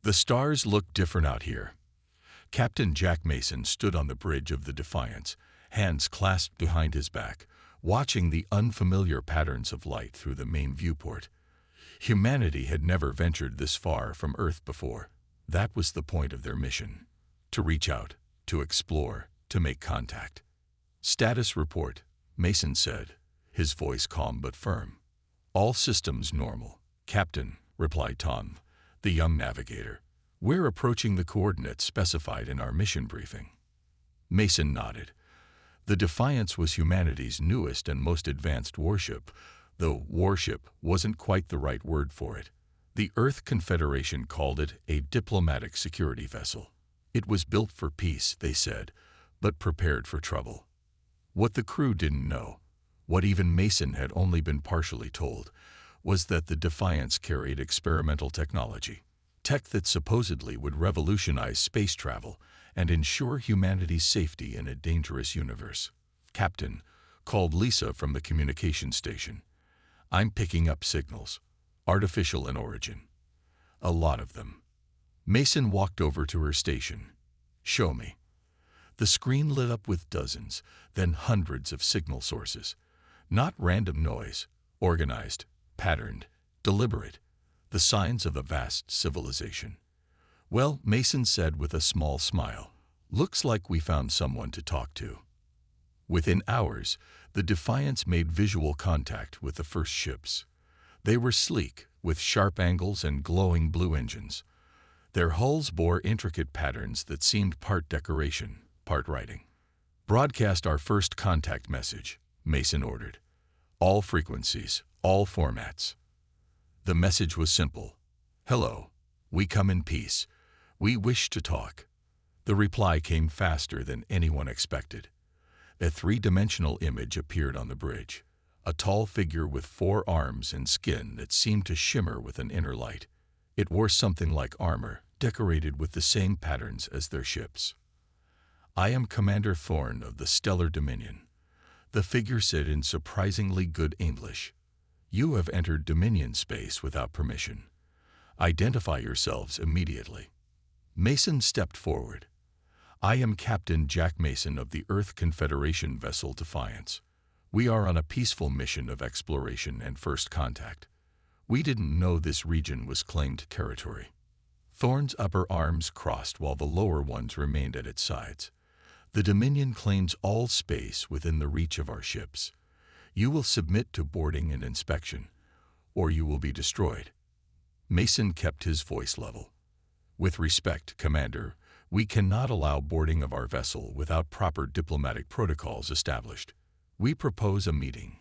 The stars look different out here. Captain Jack Mason stood on the bridge of the Defiance, hands clasped behind his back, watching the unfamiliar patterns of light through the main viewport. Humanity had never ventured this far from Earth before. That was the point of their mission: to reach out, to explore, to make contact. "Status report," Mason said, his voice calm but firm. "All systems normal, Captain," replied Tom, the young navigator. "We're approaching the coordinates specified in our mission briefing." Mason nodded. The Defiance was humanity's newest and most advanced warship, though warship wasn't quite the right word for it. The Earth Confederation called it a diplomatic security vessel. It was built for peace, they said, but prepared for trouble. What the crew didn't know, what even Mason had only been partially told, was that the Defiance carried experimental technology, tech that supposedly would revolutionize space travel and ensure humanity's safety in a dangerous universe. "Captain," called Lisa from the communication station, "I'm picking up signals, artificial in origin. A lot of them." Mason walked over to her station. "Show me." The screen lit up with dozens, then hundreds of signal sources. Not random noise, organized, patterned, deliberate, the signs of a vast civilization. "Well," Mason said with a small smile, "looks like we found someone to talk to." Within hours, the Defiance made visual contact with the first ships. They were sleek, with sharp angles and glowing blue engines. Their hulls bore intricate patterns that seemed part decoration, part writing. "Broadcast our first contact message," Mason ordered. "All frequencies, all formats." The message was simple. "Hello. We come in peace. We wish to talk." The reply came faster than anyone expected. A three-dimensional image appeared on the bridge, a tall figure with 4 arms and skin that seemed to shimmer with an inner light. It wore something like armor, decorated with the same patterns as their ships. "I am Commander Thorne of the Stellar Dominion," the figure said in surprisingly good English. "You have entered Dominion space without permission. Identify yourselves immediately." Mason stepped forward. "I am Captain Jack Mason of the Earth Confederation vessel Defiance. We are on a peaceful mission of exploration and first contact. We didn't know this region was claimed territory." Thorne's upper arms crossed while the lower ones remained at its sides. "The Dominion claims all space within the reach of our ships. You will submit to boarding and inspection, or you will be destroyed." Mason kept his voice level. "With respect, Commander, we cannot allow boarding of our vessel without proper diplomatic protocols established. We propose a meeting."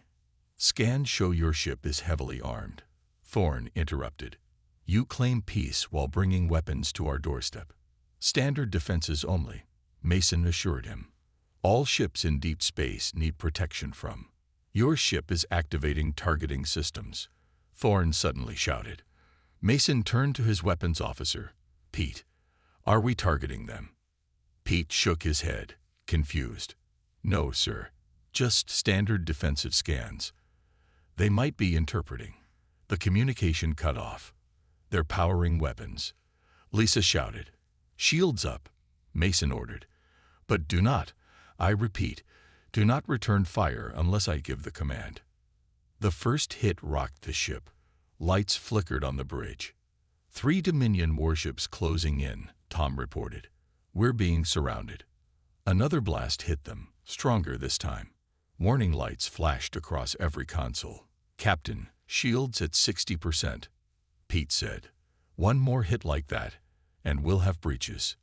"Scans show your ship is heavily armed," Thorne interrupted. "You claim peace while bringing weapons to our doorstep." "Standard defenses only," Mason assured him. "All ships in deep space need protection from." "Your ship is activating targeting systems," Thorne suddenly shouted. Mason turned to his weapons officer. "Pete, are we targeting them?" Pete shook his head, confused. "No, sir. Just standard defensive scans. They might be interpreting." The communication cut off. "They're powering weapons," Lisa shouted. "Shields up," Mason ordered. "But do not, I repeat, do not return fire unless I give the command." The first hit rocked the ship. Lights flickered on the bridge. 3 Dominion warships closing in, Tom reported. "We're being surrounded." Another blast hit them, stronger this time. Warning lights flashed across every console. "Captain, shields at 60%, Pete said. "One more hit like that, and we'll have breaches."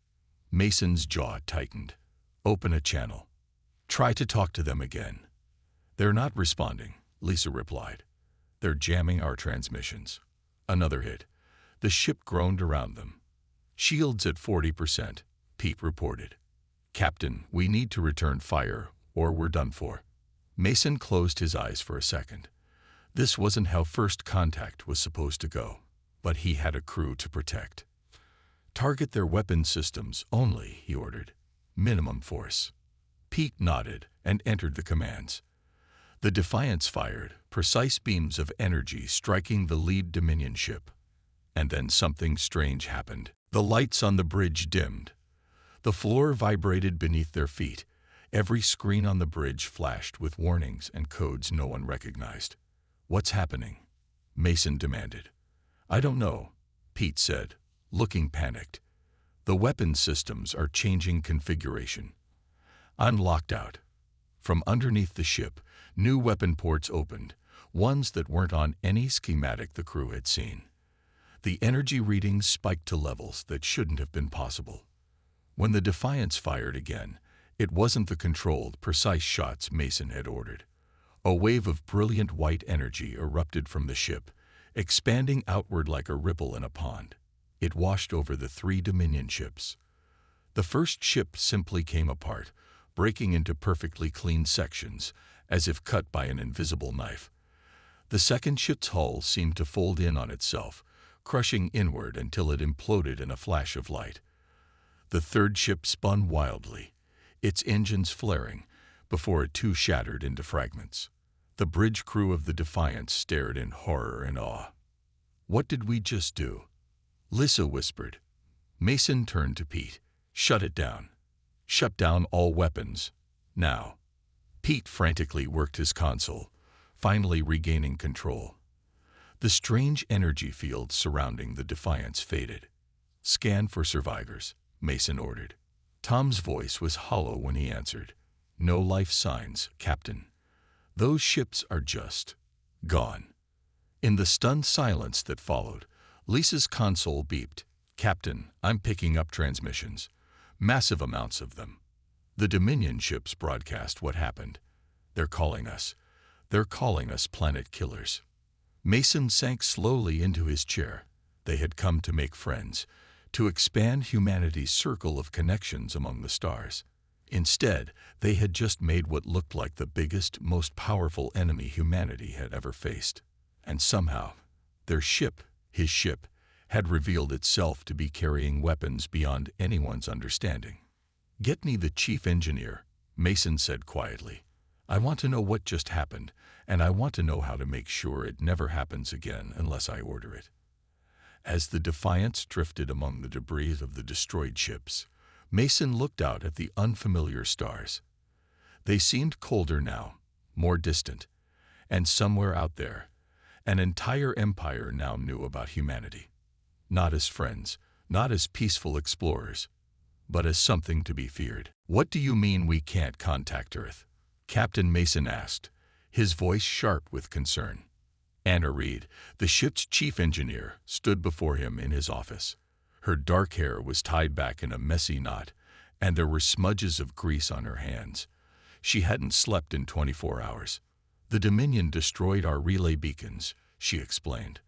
Mason's jaw tightened. "Open a channel. Try to talk to them again." "They're not responding," Lisa replied. "They're jamming our transmissions." Another hit. The ship groaned around them. "Shields at 40%, Pete reported. "Captain, we need to return fire, or we're done for." Mason closed his eyes for a second. This wasn't how first contact was supposed to go, but he had a crew to protect. "Target their weapon systems only," he ordered. "Minimum force." Pete nodded and entered the commands. The Defiance fired, precise beams of energy striking the lead Dominion ship. And then something strange happened. The lights on the bridge dimmed. The floor vibrated beneath their feet. Every screen on the bridge flashed with warnings and codes no one recognized. "What's happening?" Mason demanded. "I don't know," Pete said, looking panicked. "The weapon systems are changing configuration. I'm locked out." From underneath the ship, new weapon ports opened, ones that weren't on any schematic the crew had seen. The energy readings spiked to levels that shouldn't have been possible. When the Defiance fired again, it wasn't the controlled, precise shots Mason had ordered. A wave of brilliant white energy erupted from the ship, expanding outward like a ripple in a pond. It washed over the 3 Dominion ships. The first ship simply came apart, breaking into perfectly clean sections, as if cut by an invisible knife. The second ship's hull seemed to fold in on itself, crushing inward until it imploded in a flash of light. The third ship spun wildly, its engines flaring, before it too shattered into fragments. The bridge crew of the Defiance stared in horror and awe. "What did we just do?" Lissa whispered. Mason turned to Pete. "Shut it down. Shut down all weapons. Now." Pete frantically worked his console, finally regaining control. The strange energy field surrounding the Defiance faded. "Scan for survivors," Mason ordered. Tom's voice was hollow when he answered. "No life signs, Captain. Those ships are just gone." In the stunned silence that followed, Lisa's console beeped. "Captain, I'm picking up transmissions. Massive amounts of them. The Dominion ships broadcast what happened. They're calling us. They're calling us planet killers." Mason sank slowly into his chair. They had come to make friends, to expand humanity's circle of connections among the stars. Instead, they had just made what looked like the biggest, most powerful enemy humanity had ever faced. And somehow, their ship, his ship, had revealed itself to be carrying weapons beyond anyone's understanding. "Get me the chief engineer," Mason said quietly. "I want to know what just happened, and I want to know how to make sure it never happens again unless I order it." As the Defiance drifted among the debris of the destroyed ships, Mason looked out at the unfamiliar stars. They seemed colder now, more distant, and somewhere out there, an entire empire now knew about humanity. Not as friends, not as peaceful explorers, but as something to be feared. "What do you mean we can't contact Earth?" Captain Mason asked, his voice sharp with concern. Anna Reed, the ship's chief engineer, stood before him in his office. Her dark hair was tied back in a messy knot, and there were smudges of grease on her hands. She hadn't slept in 24 hours. "The Dominion destroyed our relay beacons," she explained.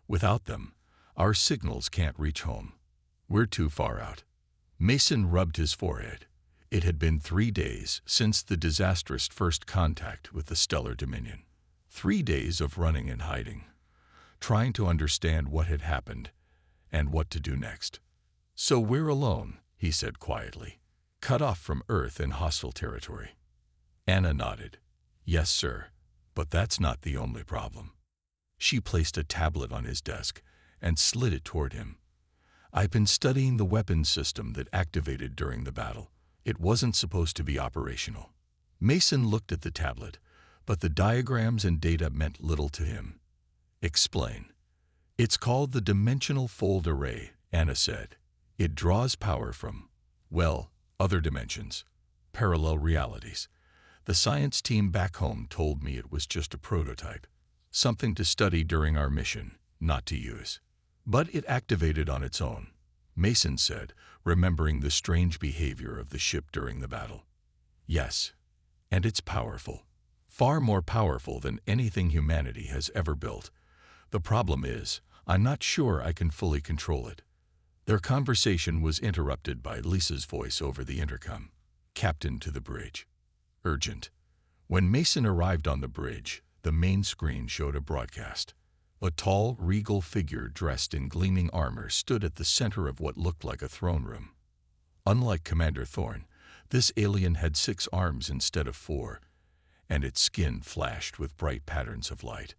"Without them, our signals can't reach home. We're too far out." Mason rubbed his forehead. It had been 3 days since the disastrous first contact with the Stellar Dominion. 3 days of running and hiding, trying to understand what had happened and what to do next. "So we're alone," he said quietly, "cut off from Earth in hostile territory." Anna nodded. "Yes, sir, but that's not the only problem." She placed a tablet on his desk and slid it toward him. "I've been studying the weapons system that activated during the battle. It wasn't supposed to be operational." Mason looked at the tablet, but the diagrams and data meant little to him. "Explain." "It's called the Dimensional Fold Array," Anna said. "It draws power from, well, other dimensions, parallel realities. The science team back home told me it was just a prototype, something to study during our mission, not to use. But it activated on its own," Mason said, remembering the strange behavior of the ship during the battle. "Yes, and it's powerful. Far more powerful than anything humanity has ever built. The problem is, I'm not sure I can fully control it." Their conversation was interrupted by Lisa's voice over the intercom. "Captain to the bridge. Urgent." When Mason arrived on the bridge, the main screen showed a broadcast. A tall, regal figure dressed in gleaming armor stood at the center of what looked like a throne room. Unlike Commander Thorne, this alien had 6 arms instead of 4, and its skin flashed with bright patterns of light.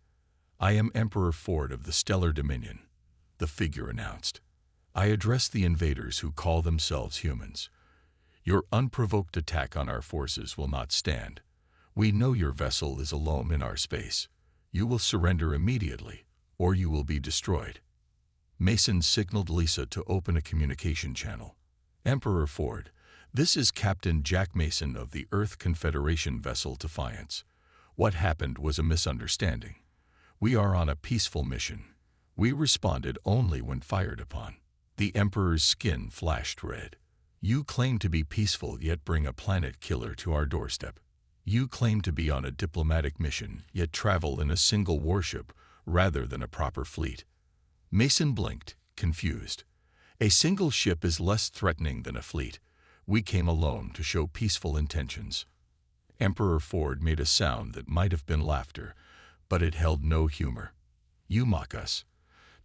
"I am Emperor Ford of the Stellar Dominion," the figure announced. I address the invaders who call themselves humans. Your unprovoked attack on our forces will not stand. We know your vessel is alone in our space. You will surrender immediately, or you will be destroyed. Mason signaled Lisa to open a communication channel. Emperor Ford, this is Captain Jack Mason of the Earth Confederation vessel Defiance. What happened was a misunderstanding. We are on a peaceful mission. We responded only when fired upon. The Emperor's skin flashed red. You claim to be peaceful yet bring a planet killer to our doorstep. You claim to be on a diplomatic mission yet travel in a single warship rather than a proper fleet. Mason blinked, confused. A single ship is less threatening than a fleet. We came alone to show peaceful intentions. Emperor Ford made a sound that might have been laughter, but it held no humor. You mock us.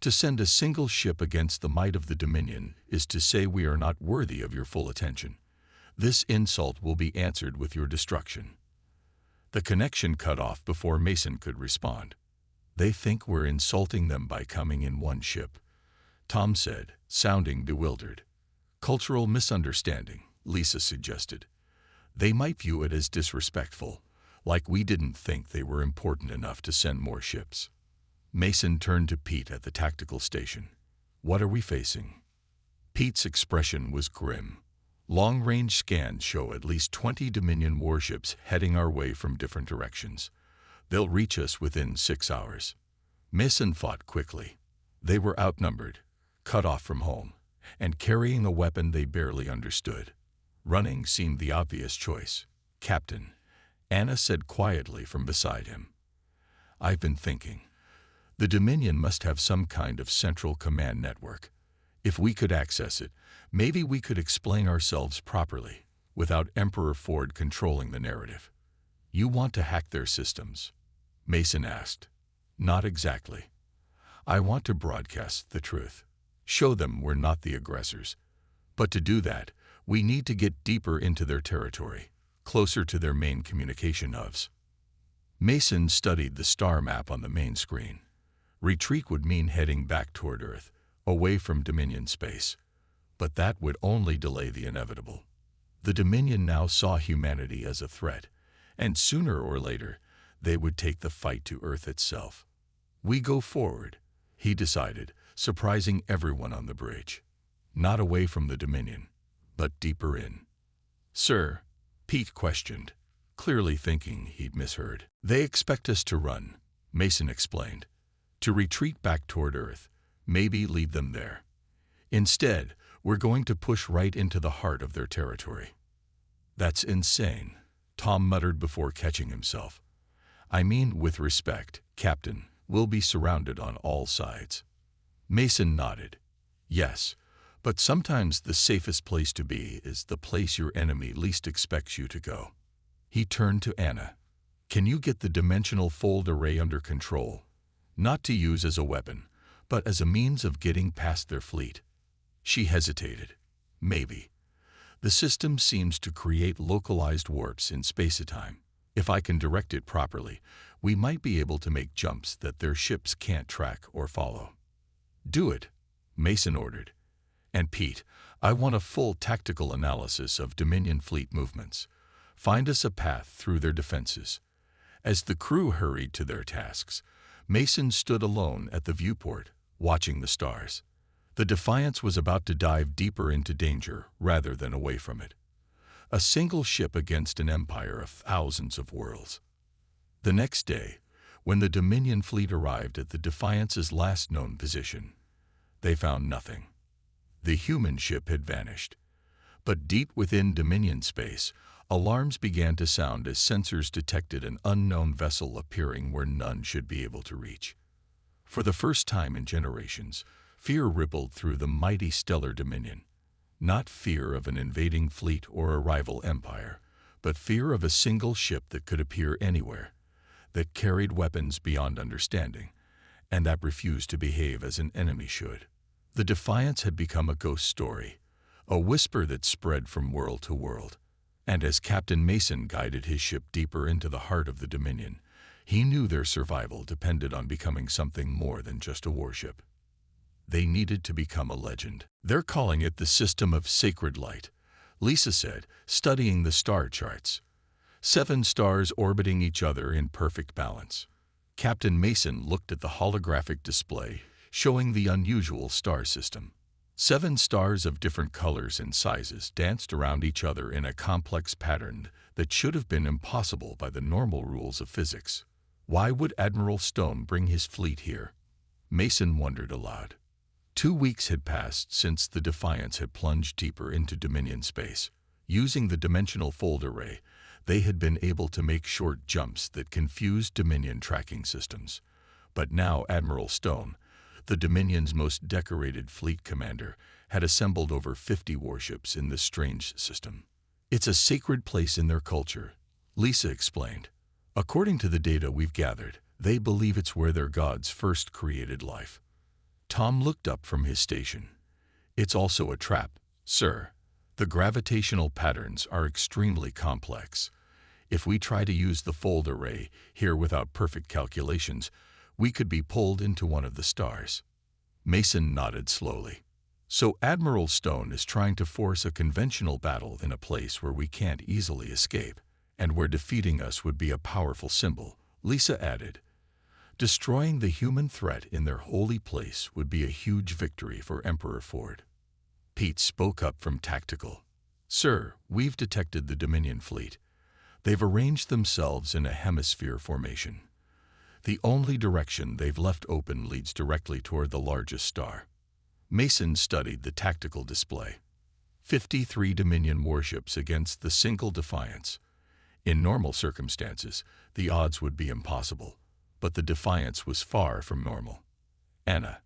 To send a single ship against the might of the Dominion is to say we are not worthy of your full attention. This insult will be answered with your destruction. The connection cut off before Mason could respond. They think we're insulting them by coming in one ship, Tom said, sounding bewildered. Cultural misunderstanding, Lisa suggested. They might view it as disrespectful, like we didn't think they were important enough to send more ships. Mason turned to Pete at the tactical station. What are we facing? Pete's expression was grim. Long-range scans show at least 20 Dominion warships heading our way from different directions. They'll reach us within 6 hours. Mason fought quickly. They were outnumbered, cut off from home, and carrying a weapon they barely understood. Running seemed the obvious choice. Captain, Anna said quietly from beside him. I've been thinking. The Dominion must have some kind of central command network. If we could access it, maybe we could explain ourselves properly, without Emperor Ford controlling the narrative. You want to hack their systems? Mason asked. Not exactly. I want to broadcast the truth. Show them we're not the aggressors. But to do that, we need to get deeper into their territory, closer to their main communication hubs. Mason studied the star map on the main screen. Retreat would mean heading back toward Earth, away from Dominion space. But that would only delay the inevitable. The Dominion now saw humanity as a threat, and sooner or later, they would take the fight to Earth itself. We go forward, he decided, surprising everyone on the bridge. Not away from the Dominion, but deeper in. Sir, Pete questioned, clearly thinking he'd misheard. They expect us to run, Mason explained. To retreat back toward Earth, maybe leave them there. Instead, we're going to push right into the heart of their territory. That's insane, Tom muttered before catching himself. I mean, with respect, Captain, we'll be surrounded on all sides. Mason nodded. Yes, but sometimes the safest place to be is the place your enemy least expects you to go. He turned to Anna. Can you get the dimensional fold array under control? Not to use as a weapon, but as a means of getting past their fleet. She hesitated. Maybe. The system seems to create localized warps in space-time. If I can direct it properly, we might be able to make jumps that their ships can't track or follow. Do it, Mason ordered. And Pete, I want a full tactical analysis of Dominion fleet movements. Find us a path through their defenses. As the crew hurried to their tasks, Mason stood alone at the viewport, watching the stars. The Defiance was about to dive deeper into danger rather than away from it. A single ship against an empire of thousands of worlds. The next day, when the Dominion fleet arrived at the Defiance's last known position, they found nothing. The human ship had vanished. But deep within Dominion space, alarms began to sound as sensors detected an unknown vessel appearing where none should be able to reach. For the first time in generations, fear rippled through the mighty stellar Dominion. Not fear of an invading fleet or a rival empire, but fear of a single ship that could appear anywhere, that carried weapons beyond understanding, and that refused to behave as an enemy should. The Defiance had become a ghost story, a whisper that spread from world to world. And as Captain Mason guided his ship deeper into the heart of the Dominion, he knew their survival depended on becoming something more than just a warship. They needed to become a legend. They're calling it the System of Sacred Light, Lisa said, studying the star charts. 7 stars orbiting each other in perfect balance. Captain Mason looked at the holographic display, showing the unusual star system. 7 stars of different colors and sizes danced around each other in a complex pattern that should have been impossible by the normal rules of physics. Why would Admiral Stone bring his fleet here? Mason wondered aloud. 2 weeks had passed since the Defiance had plunged deeper into Dominion space. Using the dimensional fold array, they had been able to make short jumps that confused Dominion tracking systems. But now Admiral Stone, the Dominion's most decorated fleet commander, had assembled over 50 warships in this strange system. It's a sacred place in their culture, Lisa explained. According to the data we've gathered, they believe it's where their gods first created life. Tom looked up from his station. It's also a trap, sir. The gravitational patterns are extremely complex. If we try to use the fold array here without perfect calculations, we could be pulled into one of the stars. Mason nodded slowly. So Admiral Stone is trying to force a conventional battle in a place where we can't easily escape, and where defeating us would be a powerful symbol, Lisa added. Destroying the human threat in their holy place would be a huge victory for Emperor Ford. Pete spoke up from Tactical. Sir, we've detected the Dominion fleet. They've arranged themselves in a hemisphere formation. The only direction they've left open leads directly toward the largest star. Mason studied the tactical display. 53 Dominion warships against the single Defiance. In normal circumstances, the odds would be impossible, but the Defiance was far from normal. Anna.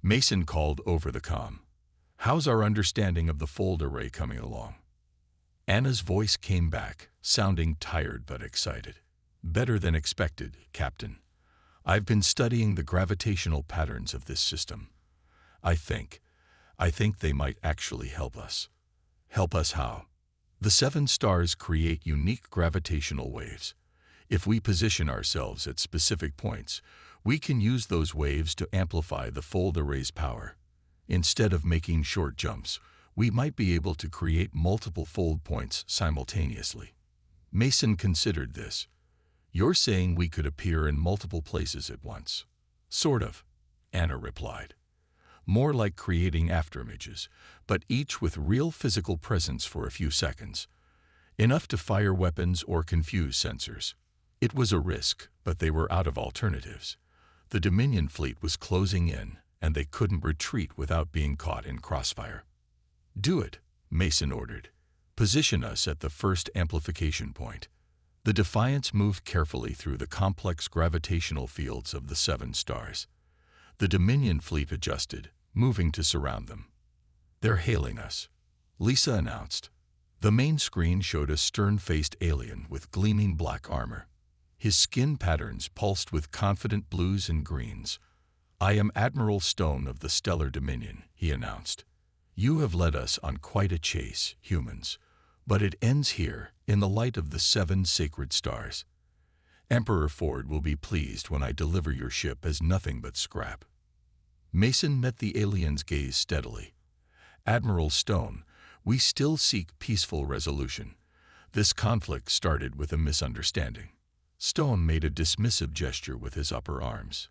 Mason called over the comm. How's our understanding of the fold array coming along? Anna's voice came back, sounding tired but excited. Better than expected, Captain. I've been studying the gravitational patterns of this system. I think they might actually help us. Help us how? The 7 stars create unique gravitational waves. If we position ourselves at specific points, we can use those waves to amplify the fold array's power. Instead of making short jumps, we might be able to create multiple fold points simultaneously. Mason considered this. You're saying we could appear in multiple places at once? Sort of, Anna replied. More like creating afterimages, but each with real physical presence for a few seconds. Enough to fire weapons or confuse sensors. It was a risk, but they were out of alternatives. The Dominion fleet was closing in, and they couldn't retreat without being caught in crossfire. Do it, Mason ordered. Position us at the first amplification point. The Defiance moved carefully through the complex gravitational fields of the 7 stars. The Dominion fleet adjusted, moving to surround them. They're hailing us, Lisa announced. The main screen showed a stern-faced alien with gleaming black armor. His skin patterns pulsed with confident blues and greens. I am Admiral Stone of the Stellar Dominion, he announced. You have led us on quite a chase, humans, but it ends here, in the light of the 7 sacred stars. Emperor Ford will be pleased when I deliver your ship as nothing but scrap. Mason met the alien's gaze steadily. Admiral Stone, we still seek peaceful resolution. This conflict started with a misunderstanding. Stone made a dismissive gesture with his upper arms.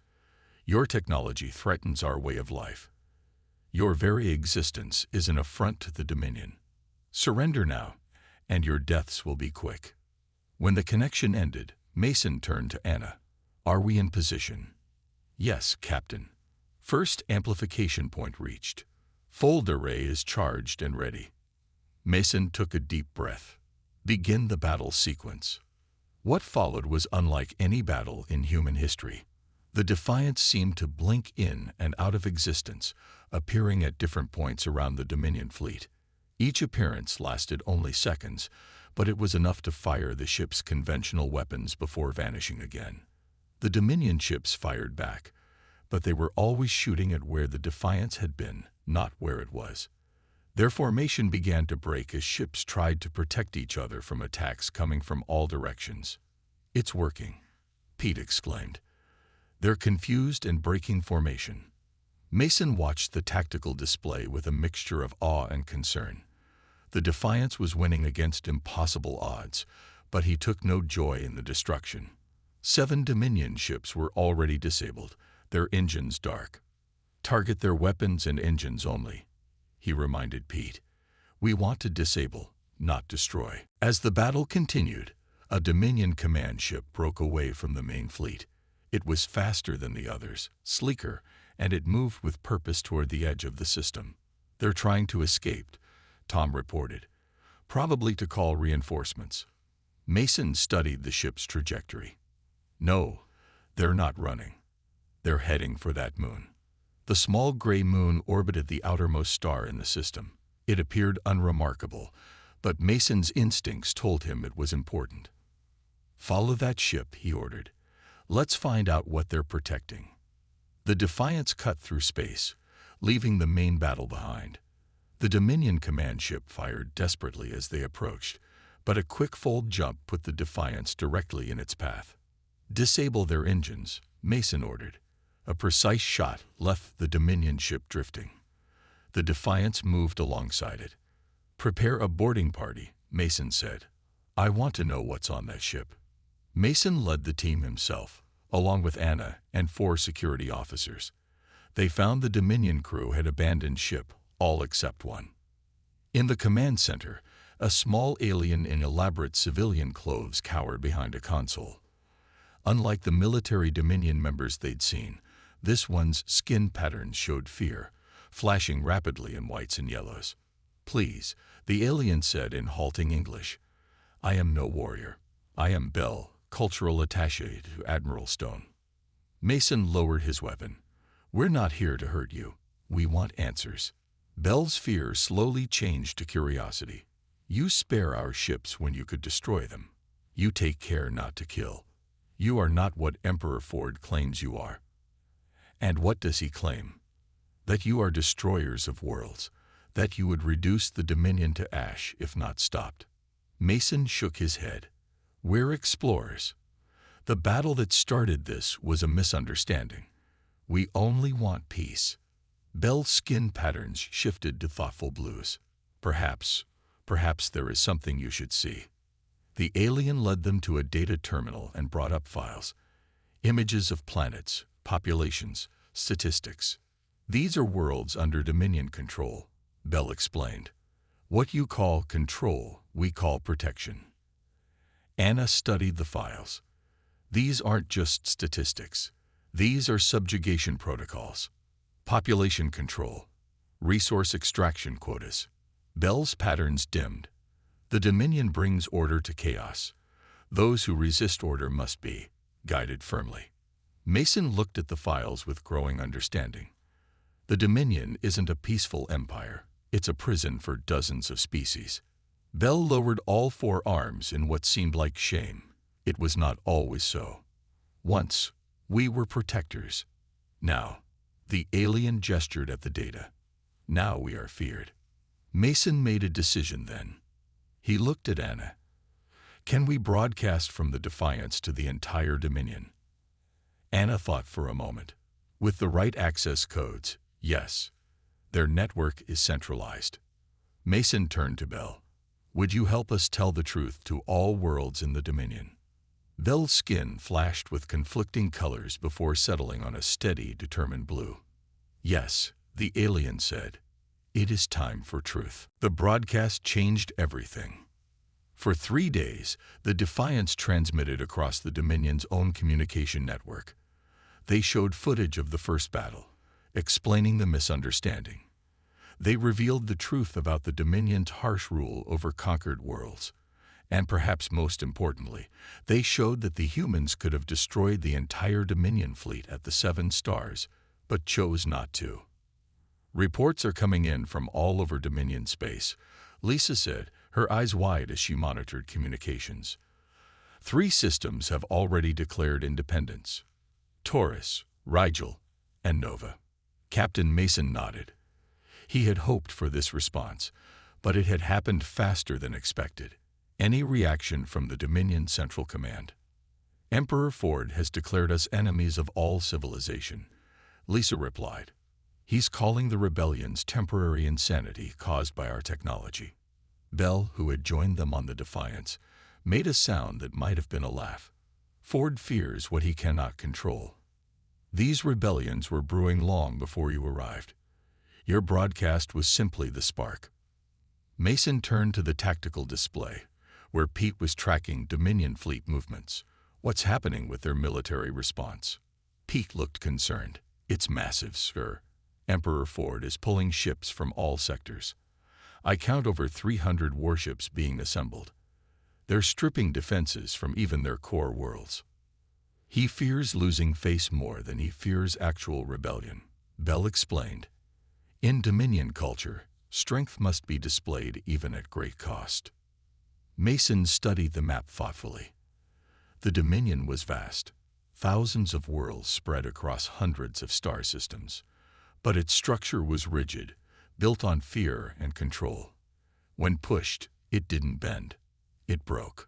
Your technology threatens our way of life. Your very existence is an affront to the Dominion. Surrender now, and your deaths will be quick. When the connection ended, Mason turned to Anna. Are we in position? Yes, Captain. First amplification point reached. Fold array is charged and ready. Mason took a deep breath. Begin the battle sequence. What followed was unlike any battle in human history. The Defiance seemed to blink in and out of existence, appearing at different points around the Dominion fleet. Each appearance lasted only seconds, but it was enough to fire the ship's conventional weapons before vanishing again. The Dominion ships fired back, but they were always shooting at where the Defiance had been, not where it was. Their formation began to break as ships tried to protect each other from attacks coming from all directions. It's working, Pete exclaimed. They're confused and breaking formation. Mason watched the tactical display with a mixture of awe and concern. The Defiance was winning against impossible odds, but he took no joy in the destruction. 7 Dominion ships were already disabled, their engines dark. "Target their weapons and engines only," he reminded Pete. "We want to disable, not destroy." As the battle continued, a Dominion command ship broke away from the main fleet. It was faster than the others, sleeker, and it moved with purpose toward the edge of the system. "They're trying to escape," Tom reported, "probably to call reinforcements." Mason studied the ship's trajectory. "No, they're not running. They're heading for that moon." The small gray moon orbited the outermost star in the system. It appeared unremarkable, but Mason's instincts told him it was important. "Follow that ship," he ordered. "Let's find out what they're protecting." The Defiance cut through space, leaving the main battle behind. The Dominion command ship fired desperately as they approached, but a quick fold jump put the Defiance directly in its path. "Disable their engines," Mason ordered. A precise shot left the Dominion ship drifting. The Defiance moved alongside it. "Prepare a boarding party," Mason said. "I want to know what's on that ship." Mason led the team himself, along with Anna and 4 security officers. They found the Dominion crew had abandoned ship, all except one. In the command center, a small alien in elaborate civilian clothes cowered behind a console. Unlike the military Dominion members they'd seen, this one's skin patterns showed fear, flashing rapidly in whites and yellows. "Please," the alien said in halting English. "I am no warrior. I am Bell, cultural attaché to Admiral Stone." Mason lowered his weapon. "We're not here to hurt you. We want answers." Bell's fear slowly changed to curiosity. "You spare our ships when you could destroy them. You take care not to kill. You are not what Emperor Ford claims you are." "And what does he claim?" "That you are destroyers of worlds, that you would reduce the Dominion to ash if not stopped." Mason shook his head. "We're explorers. The battle that started this was a misunderstanding. We only want peace." Bell's skin patterns shifted to thoughtful blues. Perhaps there is something you should see." The alien led them to a data terminal and brought up files. Images of planets, populations, statistics. "These are worlds under Dominion control," Bell explained. "What you call control, we call protection." Anna studied the files. "These aren't just statistics. These are subjugation protocols. Population control. Resource extraction quotas." Bell's patterns dimmed. "The Dominion brings order to chaos. Those who resist order must be guided firmly." Mason looked at the files with growing understanding. The Dominion isn't a peaceful empire. It's a prison for dozens of species. Bell lowered all 4 arms in what seemed like shame. It was not always so. "Once, we were protectors. Now," the alien gestured at the data, "now we are feared." Mason made a decision then. He looked at Anna. "Can we broadcast from the Defiance to the entire Dominion?" Anna thought for a moment. "With the right access codes, yes. Their network is centralized." Mason turned to Bell. "Would you help us tell the truth to all worlds in the Dominion?" Bell's skin flashed with conflicting colors before settling on a steady, determined blue. "Yes," the alien said. "It is time for truth." The broadcast changed everything. For 3 days, the Defiance transmitted across the Dominion's own communication network. They showed footage of the first battle, explaining the misunderstanding. They revealed the truth about the Dominion's harsh rule over conquered worlds. And perhaps most importantly, they showed that the humans could have destroyed the entire Dominion fleet at the 7 stars, but chose not to. "Reports are coming in from all over Dominion space," Lisa said, her eyes wide as she monitored communications. 3 systems have already declared independence: Taurus, Rigel, and Nova. Captain Mason nodded. He had hoped for this response, but it had happened faster than expected. Any reaction from the Dominion Central Command? "Emperor Ford has declared us enemies of all civilization," Lisa replied. He's calling the rebellion's temporary insanity caused by our technology. Bell, who had joined them on the Defiance, made a sound that might have been a laugh. Ford fears what he cannot control. These rebellions were brewing long before you arrived. Your broadcast was simply the spark. Mason turned to the tactical display, where Pete was tracking Dominion fleet movements. What's happening with their military response? Pete looked concerned. It's massive, sir. Emperor Ford is pulling ships from all sectors. I count over 300 warships being assembled. They're stripping defenses from even their core worlds. He fears losing face more than he fears actual rebellion, Bell explained. In Dominion culture, strength must be displayed even at great cost. Mason studied the map thoughtfully. The Dominion was vast, thousands of worlds spread across hundreds of star systems. But its structure was rigid, built on fear and control. When pushed, it didn't bend. It broke.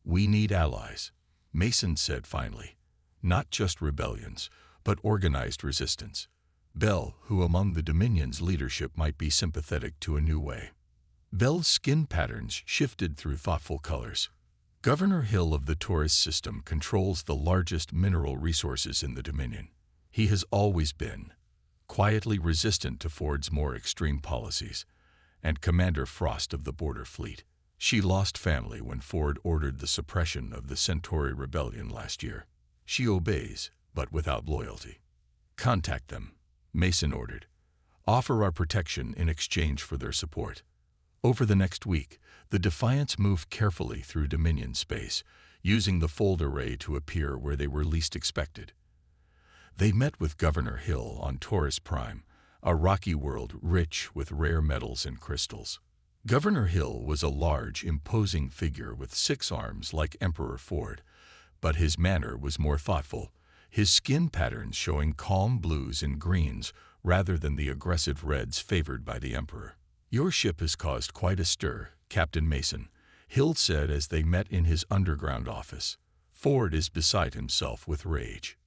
We need allies, Mason said finally. Not just rebellions, but organized resistance. Bell, who among the Dominion's leadership might be sympathetic to a new way. Bell's skin patterns shifted through thoughtful colors. Governor Hill of the Taurus system controls the largest mineral resources in the Dominion. He has always been quietly resistant to Ford's more extreme policies, and Commander Frost of the Border Fleet. She lost family when Ford ordered the suppression of the Centauri Rebellion last year. She obeys, but without loyalty. Contact them, Mason ordered. Offer our protection in exchange for their support. Over the next week, the Defiance moved carefully through Dominion space, using the fold array to appear where they were least expected. They met with Governor Hill on Taurus Prime, a rocky world rich with rare metals and crystals. Governor Hill was a large, imposing figure with 6 arms like Emperor Ford, but his manner was more thoughtful, his skin patterns showing calm blues and greens rather than the aggressive reds favored by the Emperor. Your ship has caused quite a stir, Captain Mason, Hill said as they met in his underground office. Ford is beside himself with rage.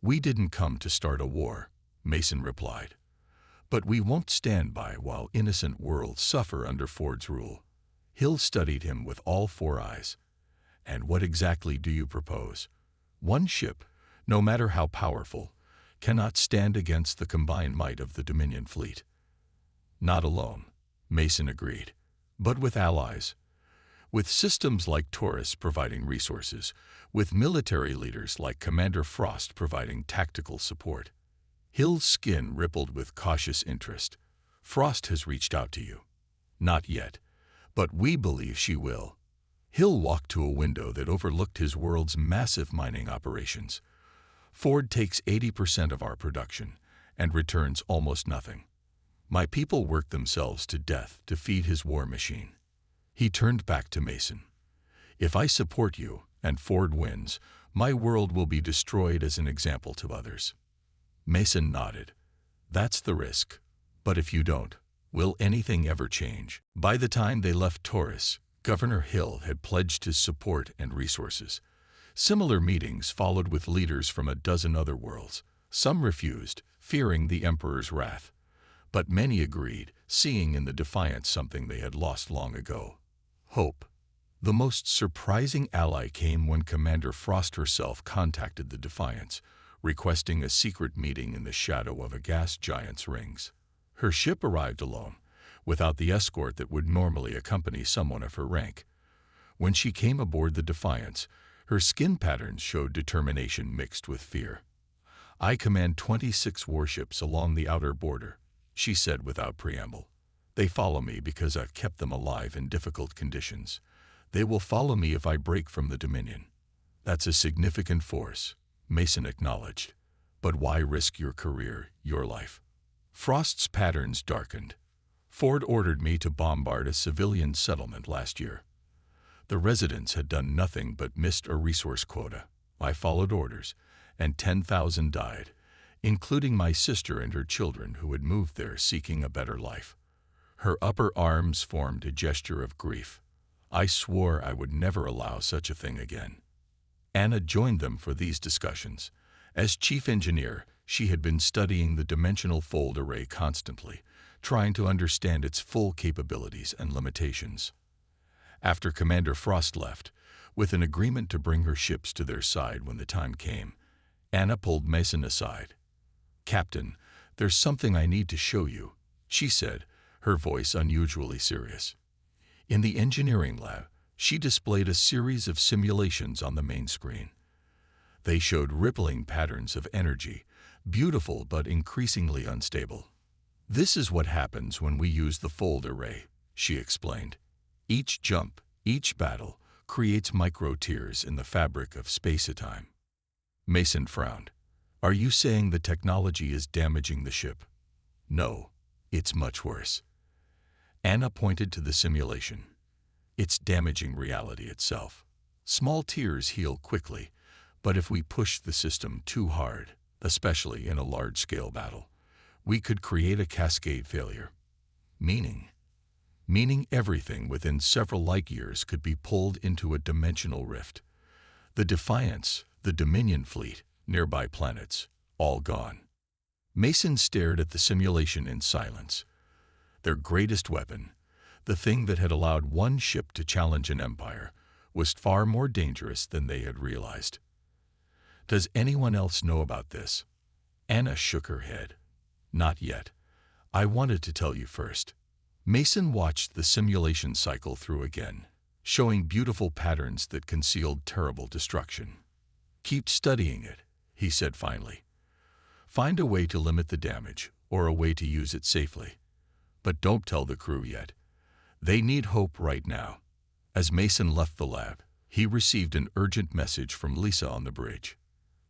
We didn't come to start a war, Mason replied. But we won't stand by while innocent worlds suffer under Ford's rule. Hill studied him with all 4 eyes. And what exactly do you propose? One ship, no matter how powerful, cannot stand against the combined might of the Dominion fleet. Not alone, Mason agreed, but with allies. With systems like Taurus providing resources, with military leaders like Commander Frost providing tactical support. Hill's skin rippled with cautious interest. Frost has reached out to you. Not yet, but we believe she will. Hill walked to a window that overlooked his world's massive mining operations. Ford takes 80% of our production and returns almost nothing. My people work themselves to death to feed his war machine. He turned back to Mason. If I support you and Ford wins, my world will be destroyed as an example to others. Mason nodded. That's the risk. But if you don't, will anything ever change? By the time they left Taurus, Governor Hill had pledged his support and resources. Similar meetings followed with leaders from a dozen other worlds. Some refused, fearing the Emperor's wrath. But many agreed, seeing in the Defiance something they had lost long ago. Hope. The most surprising ally came when Commander Frost herself contacted the Defiance, requesting a secret meeting in the shadow of a gas giant's rings. Her ship arrived alone, without the escort that would normally accompany someone of her rank. When she came aboard the Defiance, her skin patterns showed determination mixed with fear. I command 26 warships along the outer border, she said without preamble. They follow me because I've kept them alive in difficult conditions. They will follow me if I break from the Dominion. That's a significant force, Mason acknowledged. But why risk your career, your life? Frost's patterns darkened. Ford ordered me to bombard a civilian settlement last year. The residents had done nothing but missed a resource quota. I followed orders, and 10,000 died, including my sister and her children who had moved there seeking a better life. Her upper arms formed a gesture of grief. I swore I would never allow such a thing again. Anna joined them for these discussions. As chief engineer, She had been studying the dimensional fold array constantly, trying to understand its full capabilities and limitations. After Commander Frost left, with an agreement to bring her ships to their side when the time came, Anna pulled Mason aside. "Captain, there's something I need to show you," she said, her voice unusually serious. In the engineering lab, she displayed a series of simulations on the main screen. They showed rippling patterns of energy, beautiful but increasingly unstable. "This is what happens when we use the fold array," she explained. "Each jump, each battle, creates micro-tears in the fabric of space-time." Mason frowned. "Are you saying the technology is damaging the ship?" "No, it's much worse." Anna pointed to the simulation. "It's damaging reality itself. Small tears heal quickly, but if we push the system too hard, especially in a large-scale battle, we could create a cascade failure. Meaning everything within several light-years could be pulled into a dimensional rift. The Defiance, the Dominion fleet, nearby planets, all gone." Mason stared at the simulation in silence. Their greatest weapon, the thing that had allowed one ship to challenge an empire, was far more dangerous than they had realized. "Does anyone else know about this?" Anna shook her head. "Not yet. I wanted to tell you first." Mason watched the simulation cycle through again, showing beautiful patterns that concealed terrible destruction. "Keep studying it," he said finally. "Find a way to limit the damage, or a way to use it safely. But don't tell the crew yet. They need hope right now." As Mason left the lab, he received an urgent message from Lisa on the bridge.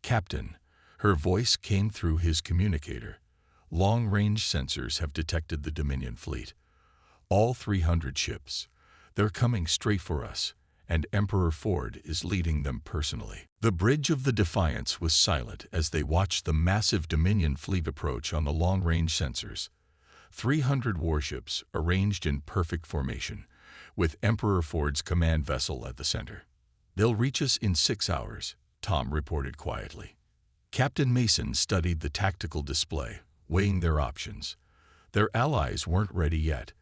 "Captain," her voice came through his communicator, "long-range sensors have detected the Dominion fleet. All 300 ships. They're coming straight for us, and Emperor Ford is leading them personally." The bridge of the Defiance was silent as they watched the massive Dominion fleet approach on the long-range sensors. 300 warships arranged in perfect formation, with Emperor Ford's command vessel at the center. "They'll reach us in 6 hours, Tom reported quietly. Captain Mason studied the tactical display, weighing their options. Their allies weren't ready yet.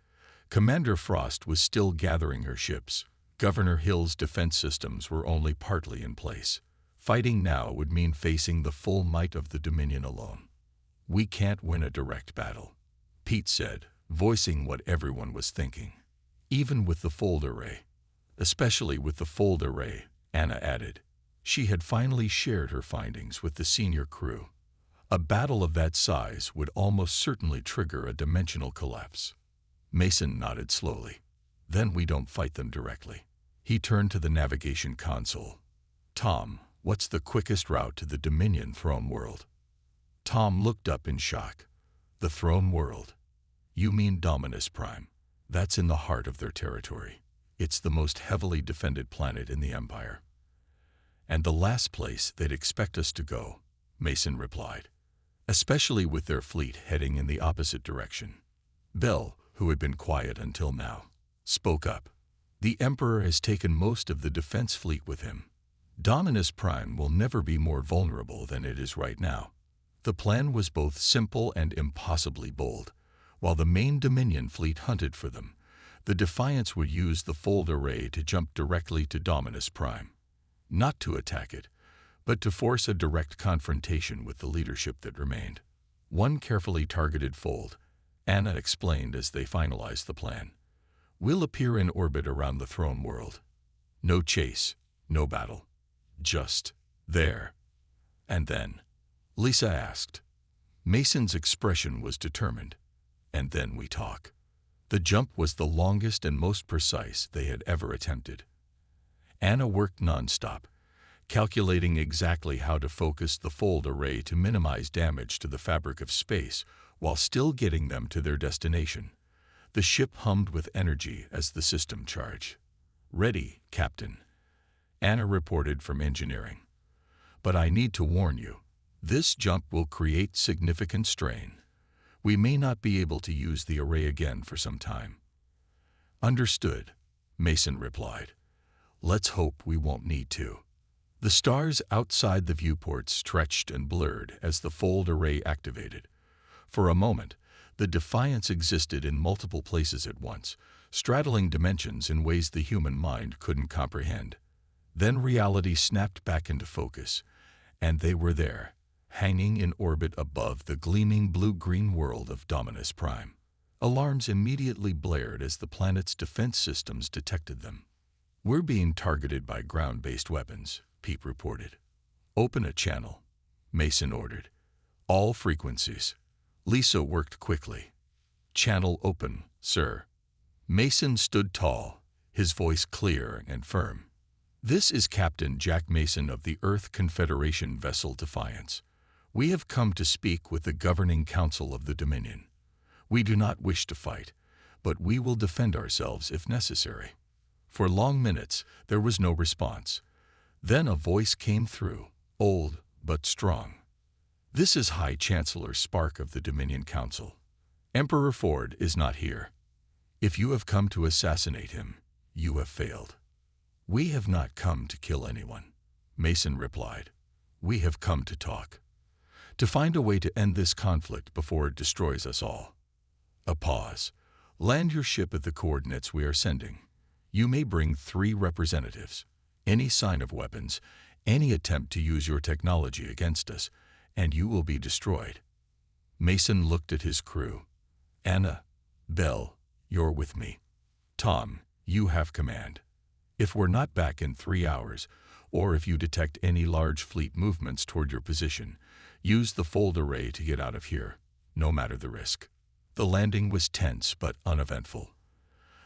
Commander Frost was still gathering her ships. Governor Hill's defense systems were only partly in place. Fighting now would mean facing the full might of the Dominion alone. "We can't win a direct battle," Pete said, voicing what everyone was thinking. "Even with the fold array." "Especially with the fold array," Anna added. She had finally shared her findings with the senior crew. "A battle of that size would almost certainly trigger a dimensional collapse." Mason nodded slowly. "Then we don't fight them directly." He turned to the navigation console. "Tom, what's the quickest route to the Dominion throne world?" Tom looked up in shock. "The throne world? You mean Dominus Prime? That's in the heart of their territory. It's the most heavily defended planet in the Empire." "And the last place they'd expect us to go," Mason replied. "Especially with their fleet heading in the opposite direction." Bell, who had been quiet until now, spoke up. "The Emperor has taken most of the defense fleet with him. Dominus Prime will never be more vulnerable than it is right now." The plan was both simple and impossibly bold. While the main Dominion fleet hunted for them, the Defiance would use the fold array to jump directly to Dominus Prime. Not to attack it, but to force a direct confrontation with the leadership that remained. "One carefully targeted fold," Anna explained as they finalized the plan. "We'll appear in orbit around the throne world. No chase, no battle. Just there." "And then?" Lisa asked. Mason's expression was determined. "And then we talk." The jump was the longest and most precise they had ever attempted. Anna worked nonstop, calculating exactly how to focus the fold array to minimize damage to the fabric of space while still getting them to their destination. The ship hummed with energy as the system charged. "Ready, Captain," Anna reported from engineering. "But I need to warn you, this jump will create significant strain. We may not be able to use the array again for some time." "Understood," Mason replied. "Let's hope we won't need to." The stars outside the viewport stretched and blurred as the fold array activated. For a moment, the Defiance existed in multiple places at once, straddling dimensions in ways the human mind couldn't comprehend. Then reality snapped back into focus, and they were there, hanging in orbit above the gleaming blue-green world of Dominus Prime. Alarms immediately blared as the planet's defense systems detected them. "We're being targeted by ground-based weapons," Pete reported. "Open a channel," Mason ordered. "All frequencies." Lisa worked quickly. "Channel open, sir." Mason stood tall, his voice clear and firm. "This is Captain Jack Mason of the Earth Confederation vessel Defiance. We have come to speak with the governing council of the Dominion. We do not wish to fight, but we will defend ourselves if necessary." For long minutes, there was no response. Then a voice came through, old but strong. "This is High Chancellor Spark of the Dominion Council. Emperor Ford is not here. If you have come to assassinate him, you have failed." "We have not come to kill anyone," Mason replied. "We have come to talk. To find a way to end this conflict before it destroys us all." A pause. "Land your ship at the coordinates we are sending. You may bring 3 representatives. Any sign of weapons, any attempt to use your technology against us, and you will be destroyed." Mason looked at his crew. "Anna, Bell, you're with me. Tom, you have command. If we're not back in 3 hours, or if you detect any large fleet movements toward your position, use the fold array to get out of here, no matter the risk." The landing was tense but uneventful.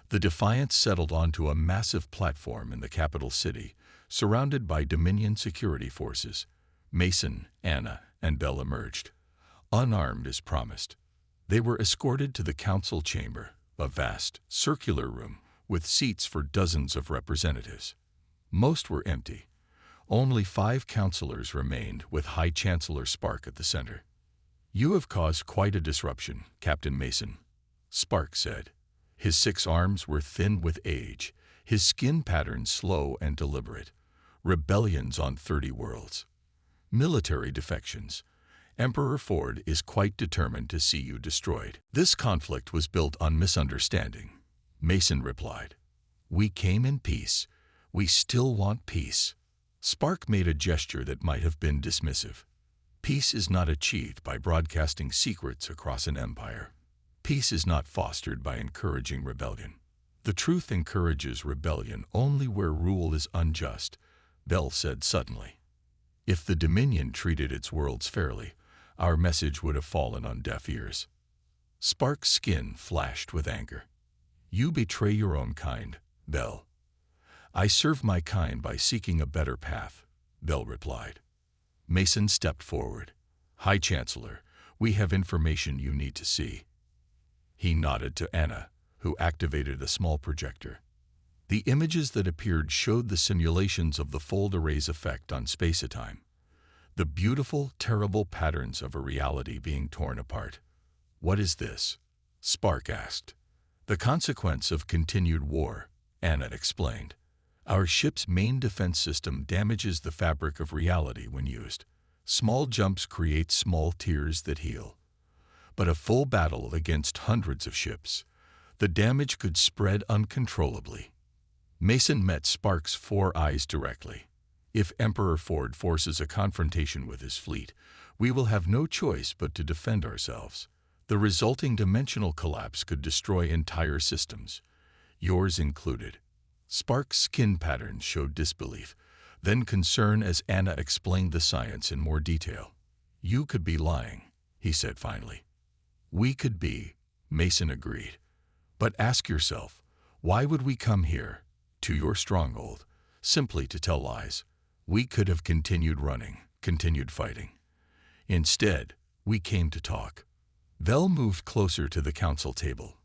The Defiance settled onto a massive platform in the capital city, surrounded by Dominion security forces. Mason, Anna, and Bell emerged, unarmed as promised. They were escorted to the council chamber, a vast, circular room with seats for dozens of representatives. Most were empty. Only 5 counselors remained, with High Chancellor Spark at the center. "You have caused quite a disruption, Captain Mason," Spark said. His 6 arms were thin with age, his skin pattern slow and deliberate. "Rebellions on 30 worlds. Military defections. Emperor Ford is quite determined to see you destroyed." "This conflict was built on misunderstanding," Mason replied. "We came in peace. We still want peace." Spark made a gesture that might have been dismissive. "Peace is not achieved by broadcasting secrets across an empire. Peace is not fostered by encouraging rebellion. The truth encourages rebellion only where rule is unjust," Bell said suddenly. "If the Dominion treated its worlds fairly, our message would have fallen on deaf ears." Spark's skin flashed with anger. "You betray your own kind, Bell." "I serve my kind by seeking a better path," Bell replied. Mason stepped forward. "High Chancellor, we have information you need to see." He nodded to Anna, who activated a small projector. The images that appeared showed the simulations of the fold array's effect on space-time. The beautiful, terrible patterns of a reality being torn apart. "What is this?" Spark asked. "The consequence of continued war," Anna explained. "Our ship's main defense system damages the fabric of reality when used. Small jumps create small tears that heal. But a full battle against hundreds of ships, the damage could spread uncontrollably." Mason met Spark's 4 eyes directly. "If Emperor Ford forces a confrontation with his fleet, we will have no choice but to defend ourselves. The resulting dimensional collapse could destroy entire systems, yours included." Spark's skin patterns showed disbelief, then concern as Anna explained the science in more detail. "You could be lying," he said finally. "We could be," Mason agreed. "But ask yourself, why would we come here, to your stronghold, simply to tell lies? We could have continued running, continued fighting. Instead, we came to talk." Bell moved closer to the council table.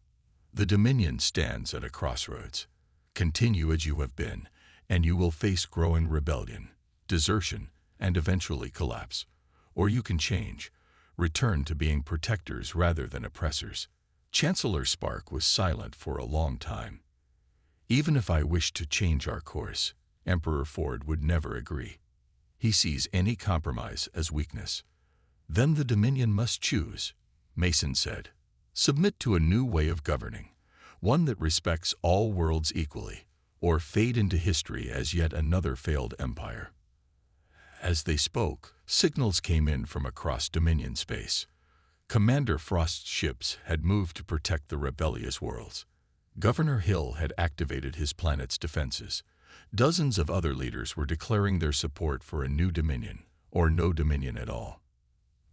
"The Dominion stands at a crossroads. Continue as you have been, and you will face growing rebellion, desertion, and eventually collapse. Or you can change, return to being protectors rather than oppressors." Chancellor Spark was silent for a long time. "Even if I wished to change our course, Emperor Ford would never agree. He sees any compromise as weakness. Then the Dominion must choose, Mason said. Submit to a new way of governing, one that respects all worlds equally, or fade into history as yet another failed empire. As they spoke, signals came in from across Dominion space. Commander Frost's ships had moved to protect the rebellious worlds. Governor Hill had activated his planet's defenses. Dozens of other leaders were declaring their support for a new Dominion, or no Dominion at all.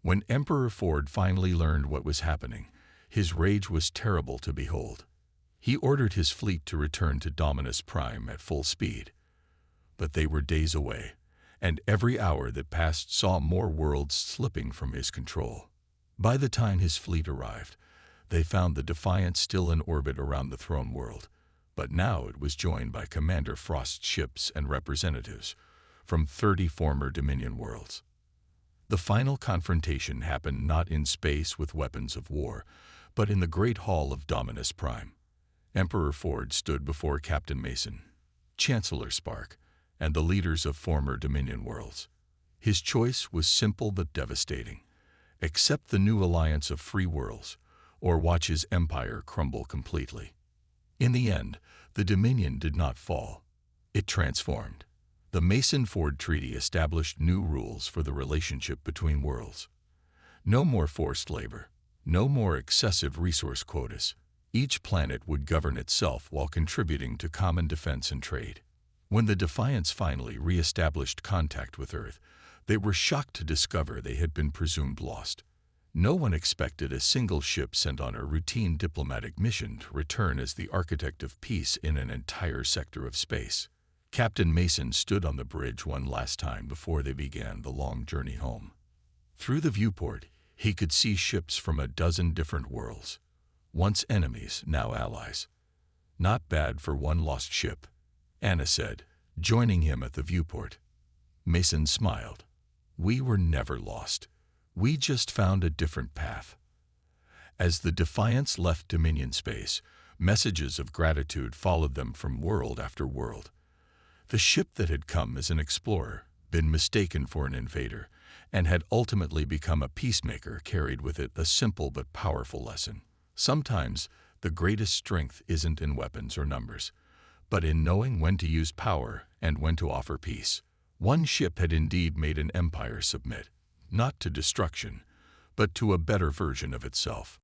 When Emperor Ford finally learned what was happening, his rage was terrible to behold. He ordered his fleet to return to Dominus Prime at full speed. But they were days away, and every hour that passed saw more worlds slipping from his control. By the time his fleet arrived, they found the Defiant still in orbit around the throne world, but now it was joined by Commander Frost's ships and representatives from 30 former Dominion worlds. The final confrontation happened not in space with weapons of war, but in the Great Hall of Dominus Prime. Emperor Ford stood before Captain Mason, Chancellor Spark, and the leaders of former Dominion worlds. His choice was simple but devastating. Accept the new alliance of free worlds, or watch his empire crumble completely. In the end, the Dominion did not fall. It transformed. The Mason-Ford Treaty established new rules for the relationship between worlds. No more forced labor. No more excessive resource quotas. Each planet would govern itself while contributing to common defense and trade. When the Defiants finally re-established contact with Earth, they were shocked to discover they had been presumed lost. No one expected a single ship sent on a routine diplomatic mission to return as the architect of peace in an entire sector of space. Captain Mason stood on the bridge one last time before they began the long journey home. Through the viewport, he could see ships from a dozen different worlds. Once enemies, now allies. Not bad for one lost ship, Anna said, joining him at the viewport. Mason smiled. We were never lost. We just found a different path. As the Defiants left Dominion space, messages of gratitude followed them from world after world. The ship that had come as an explorer, been mistaken for an invader, and had ultimately become a peacemaker carried with it a simple but powerful lesson. Sometimes, the greatest strength isn't in weapons or numbers, but in knowing when to use power and when to offer peace. One ship had indeed made an empire submit, not to destruction, but to a better version of itself.